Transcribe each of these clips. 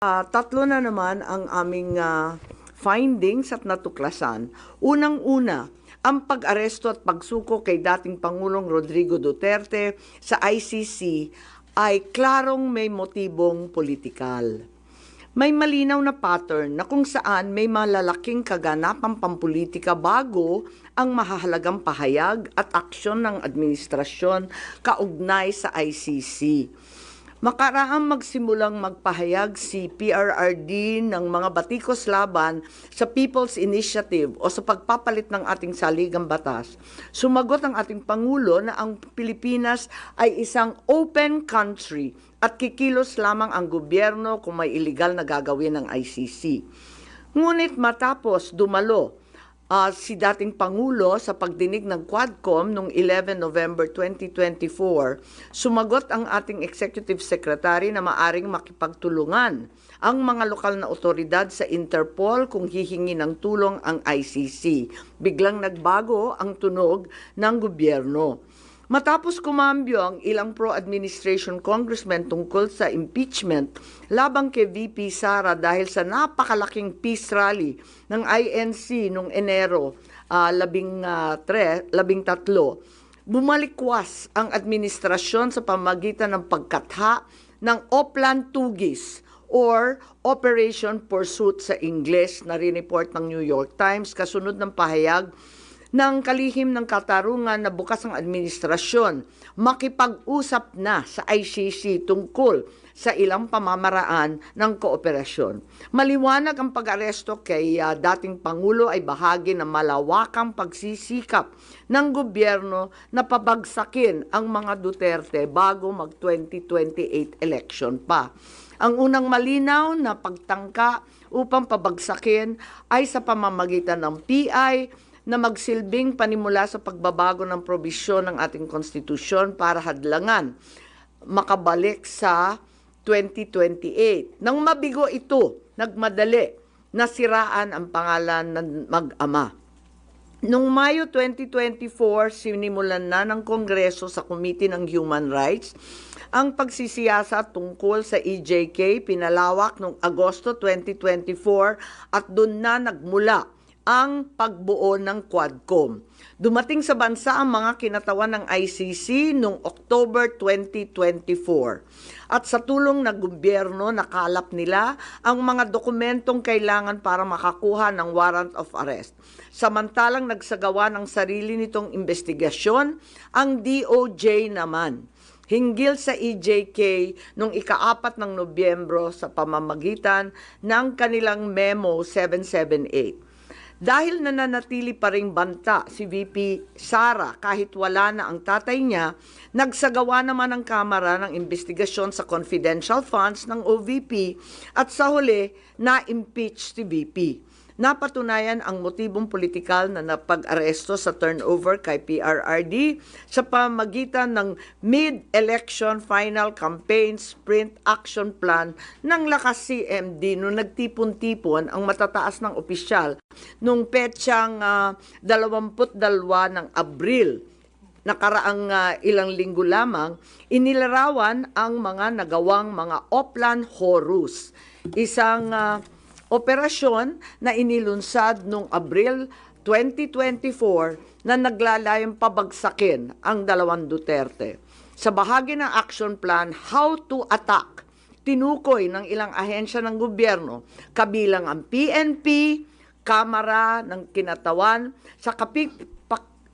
Tatlo na naman ang aming findings at natuklasan. Unang-una, ang pag-aresto at pagsuko kay dating Pangulong Rodrigo Duterte sa ICC ay klarong may motibong politikal. May malinaw na pattern na kung saan may malalaking kaganapang pampolitika bago ang mahahalagang pahayag at aksyon ng administrasyon kaugnay sa ICC. Makaraang magsimulang magpahayag si PRRD ng mga batikos laban sa People's Initiative o sa pagpapalit ng ating saligang batas, sumagot ang ating Pangulo na ang Pilipinas ay isang open country at kikilos lamang ang gobyerno kung may illegal na gagawin ng ICC. Ngunit matapos dumalo si dating Pangulo sa pagdinig ng Quadcom noong 11 November 2024, sumagot ang ating Executive Secretary na maaring makipagtulungan ang mga lokal na otoridad sa Interpol kung hihingi ng tulong ang ICC. Biglang nagbago ang tunog ng gobyerno. Matapos kumambyo ang ilang pro-administration congressmen tungkol sa impeachment labang kay VP Sara dahil sa napakalaking peace rally ng INC noong Enero 13, bumalikwas ang administrasyon sa pamamagitan ng pagkatha ng Oplan Tugis or Operation Pursuit sa Ingles na rineport ng New York Times kasunod ng pahayag ng kalihim ng katarungan na bukas ang administrasyon makipag-usap na sa ICC tungkol sa ilang pamamaraan ng kooperasyon. Maliwanag ang pag-aresto kay dating Pangulo ay bahagi ng malawakang pagsisikap ng gobyerno na pabagsakin ang mga Duterte bago mag-2028 election pa. Ang unang malinaw na pagtangka upang pabagsakin ay sa pamamagitan ng PI na magsilbing panimula sa pagbabago ng probisyon ng ating konstitusyon para hadlangan makabalik sa 2028. Nang mabigo ito, nagmadali na siraan ang pangalan ng mag-ama. Noong Mayo 2024, sinimulan na ng Kongreso sa Committee ng Human Rights ang pagsisiyasat tungkol sa EJK, pinalawak noong Agosto 2024 at doon na nagmula ang pagbuo ng Quadcom. Dumating sa bansa ang mga kinatawan ng ICC noong October 2024. At sa tulong ng gobyerno, nakalap nila ang mga dokumentong kailangan para makakuha ng warrant of arrest. Samantalang nagsagawa ng sarili nitong investigasyon, ang DOJ naman hinggil sa EJK noong ika-4 ng Nobyembro sa pamamagitan ng kanilang Memo 778. Dahil nananatili pa ring banta si VP Sara kahit wala na ang tatay niya, nagsagawa naman ang Kamara ng investigasyon sa confidential funds ng OVP at sa huli na-impeach si VP. Napatunayan ang motibong politikal na napag-aresto sa turnover kay PRRD sa pamamagitan ng mid-election final campaign sprint action plan ng Lakas CMD noong nagtipon-tipon ang matataas ng opisyal noong petsang 22 ng Abril. Nakaraang ilang linggo lamang, inilarawan ang mga nagawang mga Oplan Horus, isang operasyon na inilunsad noong Abril 2024 na naglalayong pabagsakin ang dalawang Duterte. Sa bahagi ng action plan, How to Attack, tinukoy ng ilang ahensya ng gobyerno, kabilang ang PNP, Kamara ng Kinatawan, sa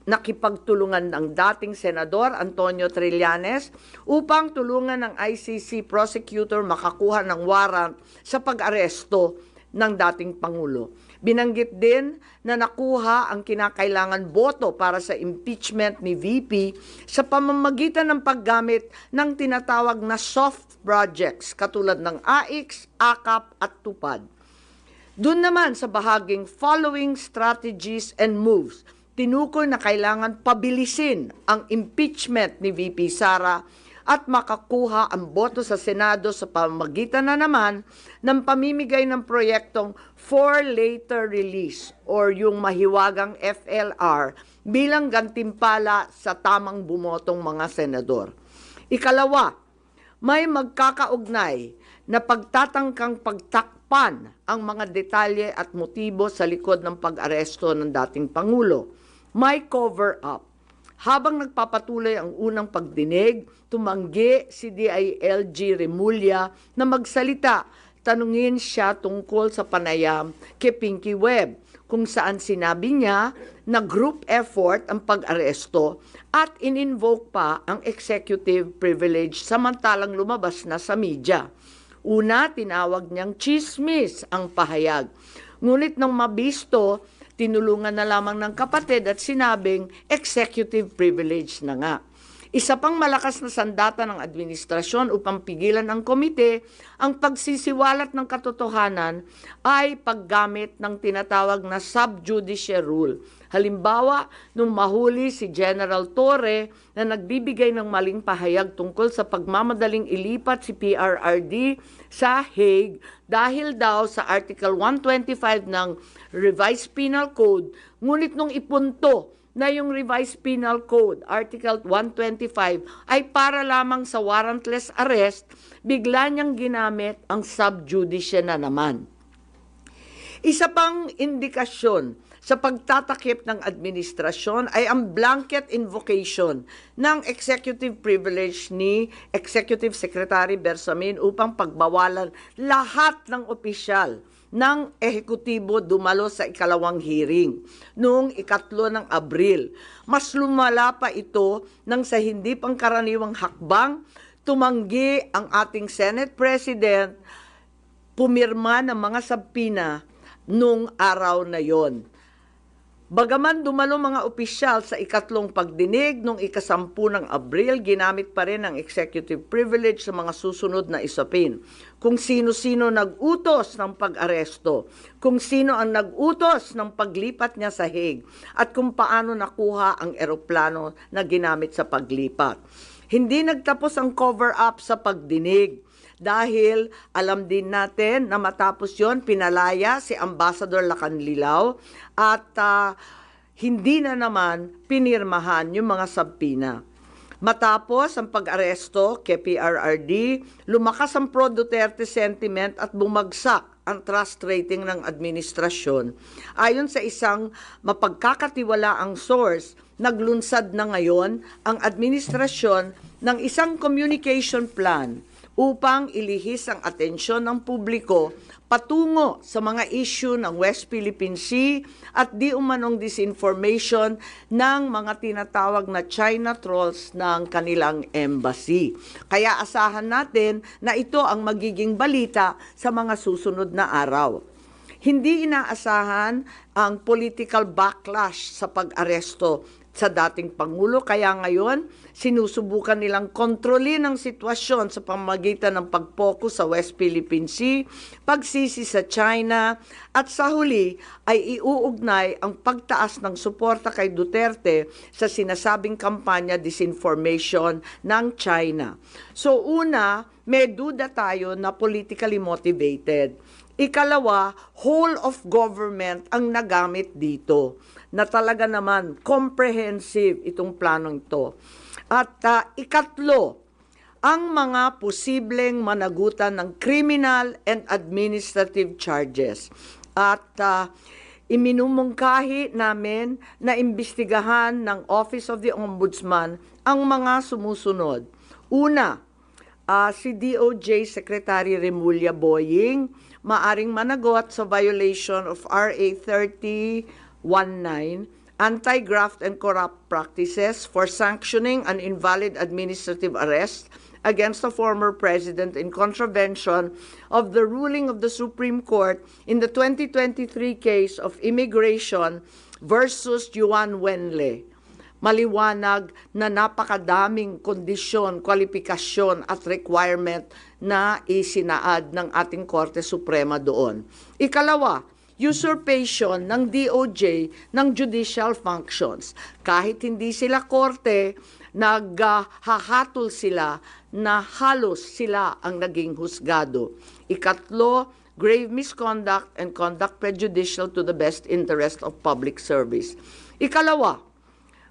nakipagtulungan ng dating Senador Antonio Trillanes upang tulungan ng ICC prosecutor makakuha ng warrant sa pag-aresto ng dating Pangulo. Binanggit din na nakuha ang kinakailangan boto para sa impeachment ni VP sa pamamagitan ng paggamit ng tinatawag na soft projects katulad ng AIX, AKAP at TUPAD. Doon naman sa bahaging following strategies and moves, tinukoy na kailangan pabilisin ang impeachment ni VP Sara at makakuha ang boto sa Senado sa pamamagitan na naman ng pamimigay ng proyektong for later release or yung mahiwagang FLR bilang gantimpala sa tamang bumotong mga senador. Ikalawa, may magkakaugnay na pagtatangkang pagtakpan ang mga detalye at motibo sa likod ng pag-aresto ng dating Pangulo. May cover-up. Habang nagpapatuloy ang unang pagdinig, tumanggi si DILG Remulla na magsalita. Tanungin siya tungkol sa panayam kay Pinky Webb, kung saan sinabi niya na group effort ang pag-aresto at in-invoke pa ang executive privilege samantalang lumabas na sa media. Una, tinawag niyang chismis ang pahayag. Ngunit nang mabisto, tinulungan na lamang ng kapatid at sinabing executive privilege na nga. Isa pang malakas na sandata ng administrasyon upang pigilan ng komite ang pagsisiwalat ng katotohanan ay paggamit ng tinatawag na sub-judice rule. Halimbawa, nung mahuli si General Torre na nagbibigay ng maling pahayag tungkol sa pagmamadaling ilipat si PRRD sa Hague dahil daw sa Article 125 ng Revised Penal Code, ngunit nung ipunto na yung Revised Penal Code, Article 125, ay para lamang sa warrantless arrest, bigla niyang ginamit ang sub-judice na naman. Isa pang indikasyon sa pagtatakip ng administrasyon ay ang blanket invocation ng executive privilege ni Executive Secretary Bersamin upang pagbawalan lahat ng opisyal ng ehekutibo dumalo sa ikalawang hearing noong 3 ng Abril. Mas lumala pa ito nang sa hindi pangkaraniwang hakbang, tumanggi ang ating Senate President pumirma ng mga sabpina noong araw na yon. Bagaman dumalo mga opisyal sa 3 pagdinig noong 10 ng Abril, ginamit pa rin ang executive privilege sa mga susunod na isapin. Kung sino-sino nag-utos ng pag-aresto, kung sino ang nag-utos ng paglipat niya sa Hague, at kung paano nakuha ang eroplano na ginamit sa paglipat. Hindi nagtapos ang cover-up sa pagdinig. Dahil alam din natin na matapos yon pinalaya si Ambassador Lacanlilao at hindi na naman pinirmahan yung mga sabpina. Matapos ang pag-aresto kay PRRD, lumakas ang pro-Duterte sentiment at bumagsak ang trust rating ng administrasyon. Ayon sa isang mapagkakatiwalaang source, naglunsad na ngayon ang administrasyon ng isang communication plan upang ilihis ang atensyon ng publiko patungo sa mga issue ng West Philippine Sea at di umanong disinformation ng mga tinatawag na China trolls ng kanilang embassy. Kaya asahan natin na ito ang magiging balita sa mga susunod na araw. Hindi inaasahan ang political backlash sa pag-aresto sa dating Pangulo, kaya ngayon sinusubukan nilang kontrolin ang sitwasyon sa pamamagitan ng pag-focus sa West Philippine Sea, pagsisi sa China, at sa huli ay iuugnay ang pagtaas ng suporta kay Duterte sa sinasabing kampanya disinformation ng China. So una, may duda tayo na politically motivated. Ikalawa, whole of government ang nagamit dito na talaga naman comprehensive itong planong ito. At ikatlo, ang mga posibleng managutan ng criminal and administrative charges. At iminumungkahi namin na imbestigahan ng Office of the Ombudsman ang mga sumusunod. Una, si DOJ Secretary Remulla Boying maaring managot sa violation of RA 3019, Anti-Graft and Corrupt Practices for sanctioning an invalid administrative arrest against the former president in contravention of the ruling of the Supreme Court in the 2023 case of immigration versus Juan Wenle. Maliwanag na napakadaming kondisyon, kwalifikasyon at requirement na isinaad ng ating Korte Suprema doon. Ikalawa, usurpation ng DOJ ng judicial functions. Kahit hindi sila korte, naghahatol sila na halos sila ang naging husgado. Ikatlo, grave misconduct and conduct prejudicial to the best interest of public service. Ikalawa,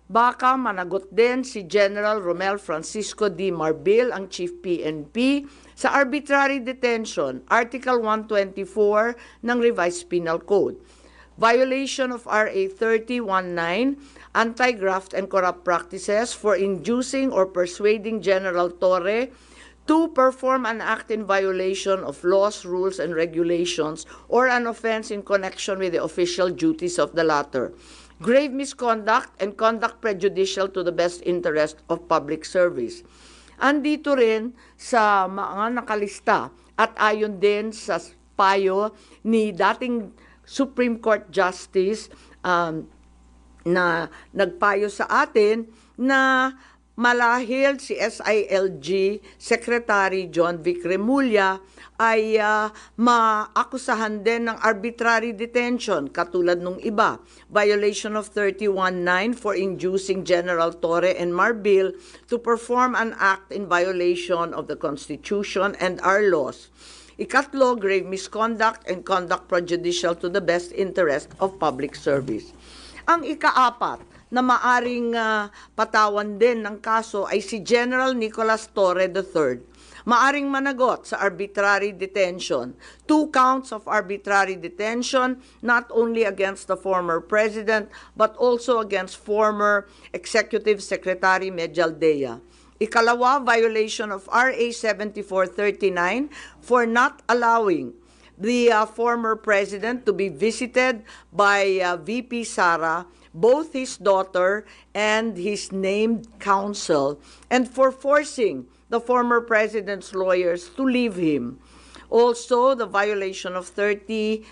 baka managot din si General Romel Francisco D. Marbil, ang Chief PNP, Sa arbitrary detention, Article 124 ng Revised Penal Code. Violation of RA 3019, anti-graft and corrupt practices for inducing or persuading General Torre to perform an act in violation of laws, rules, and regulations or an offense in connection with the official duties of the latter. Grave misconduct and conduct prejudicial to the best interest of public service. Andito rin sa mga nakalista at ayon din sa payo ni dating Supreme Court Justice na nagpayo sa atin na malahil si SILG Secretary John Vic Remulla ay maakusahan din ng arbitrary detention katulad nung iba. Violation of 31.9 for inducing General Torre and Marbil to perform an act in violation of the Constitution and our laws. Ikatlo, grave misconduct and conduct prejudicial to the best interest of public service. Ang ikaapat na maaring patawan din ng kaso ay si General Nicolas Torre III. Maaring managot sa arbitrary detention. 2 counts of arbitrary detention, not only against the former president, but also against former Executive Secretary Medialdea. Ikalawa, violation of RA 7439 for not allowing the former president to be visited by VP Sara, both his daughter and his named counsel, and for forcing the former president's lawyers to leave him. Also, the violation of 3019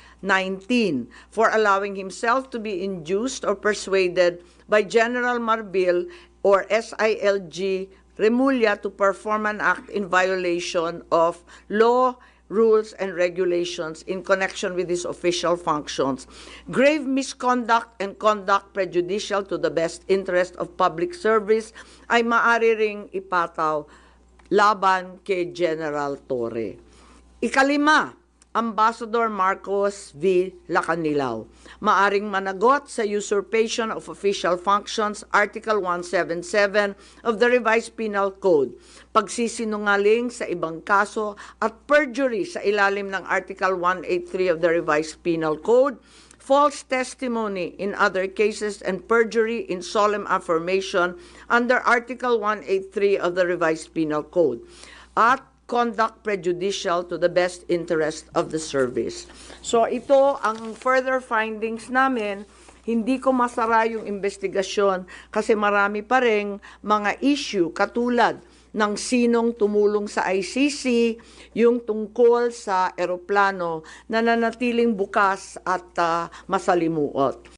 for allowing himself to be induced or persuaded by General Marbil or SILG Remulla to perform an act in violation of law, rules, and regulations in connection with his official functions. Grave misconduct and conduct prejudicial to the best interest of public service ay maaari ring ipataw laban kay General Torre. Ikalima, Ambassador Marcos V. Lacanilao. Maaring managot sa usurpation of official functions, Article 177 of the Revised Penal Code, pagsisinungaling sa ibang kaso at perjury sa ilalim ng Article 183 of the Revised Penal Code, false testimony in other cases, and perjury in solemn affirmation under Article 183 of the Revised Penal Code, at conduct prejudicial to the best interest of the service. So ito ang further findings namin. Hindi ko masara yung investigasyon kasi marami pa ring mga issue katulad ng sinong tumulong sa ICC, yung tungkol sa eroplano na nanatiling bukas at masalimuot.